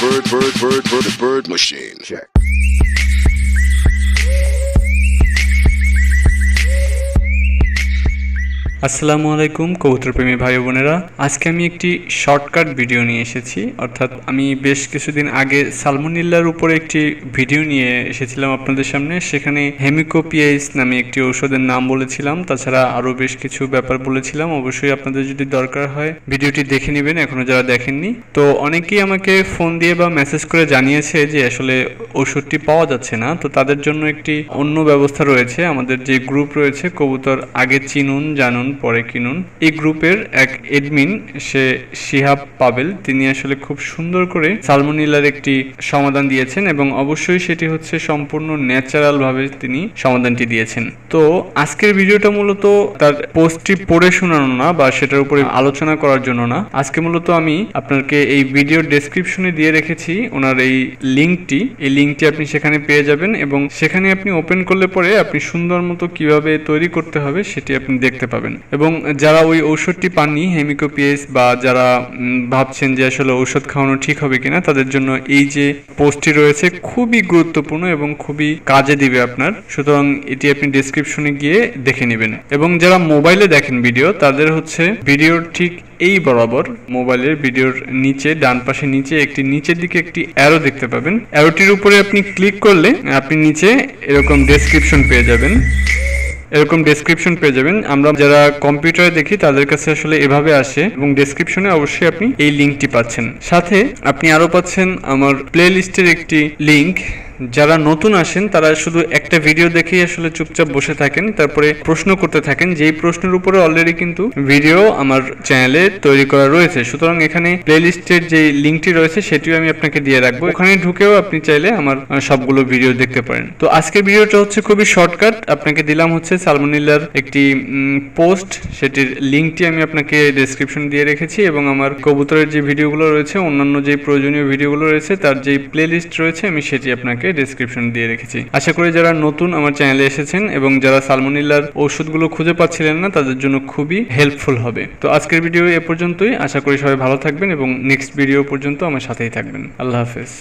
bird machine. Check. আসসালামু আলাইকুম কবুতর প্রেমী ভাই বোনেরা, আজকে আমি একটি শর্টকাট ভিডিও নিয়ে এসেছি। অর্থাৎ আমি বেশ কিছুদিন আগে সালমোনেল্লার উপরে একটি ভিডিও নিয়ে এসেছিলাম আপনাদের সামনে। সেখানে হেমিকোপিয়াস নামে একটি ঔষধের নাম বলেছিলাম, তাছাড়া আরও বেশ কিছু ব্যাপার বলেছিলাম। অবশ্যই আপনাদের যদি দরকার হয় ভিডিওটি দেখে নেবেন, এখনও যারা দেখেননি। তো অনেকেই আমাকে ফোন দিয়ে বা মেসেজ করে জানিয়েছে যে আসলে ওষুধটি পাওয়া যাচ্ছে না। তো তাদের জন্য একটি অন্য ব্যবস্থা রয়েছে। আমাদের যে গ্রুপ রয়েছে কবুতর আগে চিনুন জানুন পরে কিনুন, এই গ্রুপের এক এডমিন সে শিহাব পাবেল, তিনি আসলে খুব সুন্দর করে সালমোনেল্লার একটি সমাধান দিয়েছেন এবং অবশ্যই সেটি হচ্ছে সম্পূর্ণ ন্যাচারাল ভাবে তিনি সমাধানটি দিয়েছেন। তো আজকের ভিডিওটা মূলত তার পোস্টটি পড়ে শোনানো না বা সেটার উপরে আলোচনা করার জন্য না। আজকে মূলত আমি আপনাকে এই ভিডিওর ডেসক্রিপশনে দিয়ে রেখেছি ওনার এই লিঙ্কটি আপনি সেখানে পেয়ে যাবেন এবং সেখানে আপনি ওপেন করলে পরে আপনি সুন্দর মতো কিভাবে তৈরি করতে হবে সেটি আপনি দেখতে পাবেন। এবং যারা ওই ঔষধটি পাননি হেমিকোপিয়াস বা যারা ভাবছেন যে আসলে ঔষধ খাওয়ানো ঠিক হবে কিনা, তাদের জন্য এই যে পোস্টটি রয়েছে খুবই গুরুত্বপূর্ণ এবং খুবই কাজে দিবে আপনার। সুতরাং এটি আপনি ডেসক্রিপশনে গিয়ে দেখে নেবেন। এবং যারা মোবাইলে দেখেন ভিডিও, তাদের হচ্ছে ভিডিওর ঠিক এই বরাবর মোবাইলের ভিডিওর নিচে ডান পাশে নিচে একটি নিচের দিকে একটি অ্যারো দেখতে পাবেন। অ্যারোটির উপরে আপনি ক্লিক করলে আপনি নিচে এরকম ডেসক্রিপশন পেয়ে যাবেন। আমরা যারা কম্পিউটারে দেখি তাদের কাছে আসলে এভাবে আসে এবং ডেসক্রিপশনে অবশ্যই আপনি এই লিঙ্কটি পাচ্ছেন। সাথে আপনি আরো পাচ্ছেন আমার প্লে লিস্টের একটি লিঙ্ক। যারা নতুন আসেন তারা শুধু একটা ভিডিও দেখেই আসলে চুপচাপ বসে থাকেন, তারপরে প্রশ্ন করতে থাকেন, যেই প্রশ্নের উপরে অলরেডি কিন্তু ভিডিও আমার চ্যানেলে তৈরি করা রয়েছে। সুতরাং এখানে প্লে লিস্টের যে লিঙ্কটি রয়েছে সেটিও আমি আপনাকে দিয়ে রাখবো। ওখানে ঢুকেও আপনি চাইলে আমার সবগুলো ভিডিও দেখতে পারেন। তো আজকের ভিডিওটা হচ্ছে খুবই শর্টকাট। আপনাকে দিলাম হচ্ছে সালমোনেল্লার একটি পোস্ট, সেটির লিঙ্কটি আমি আপনাকে ডেসক্রিপশন দিয়ে রেখেছি এবং আমার কবুতরের যে ভিডিওগুলো রয়েছে, অন্যান্য যে প্রয়োজনীয় ভিডিওগুলো রয়েছে তার যে প্লে লিস্ট রয়েছে আমি সেটি আপনাকে ডেসক্রিপশন দিয়ে রেখেছি। আশা করি যারা নতুন আমার চ্যানেলে এসেছেন এবং যারা সালমোনেল্লার ঔষধগুলো খুঁজে পাচ্ছিলেন না তাদের জন্য খুবই হেল্পফুল হবে। তো আজকের ভিডিও এ পর্যন্তই। আশা করি সবাই ভালো থাকবেন এবং নেক্সট ভিডিও পর্যন্ত আমার সাথেই থাকবেন। আল্লাহ হাফেজ।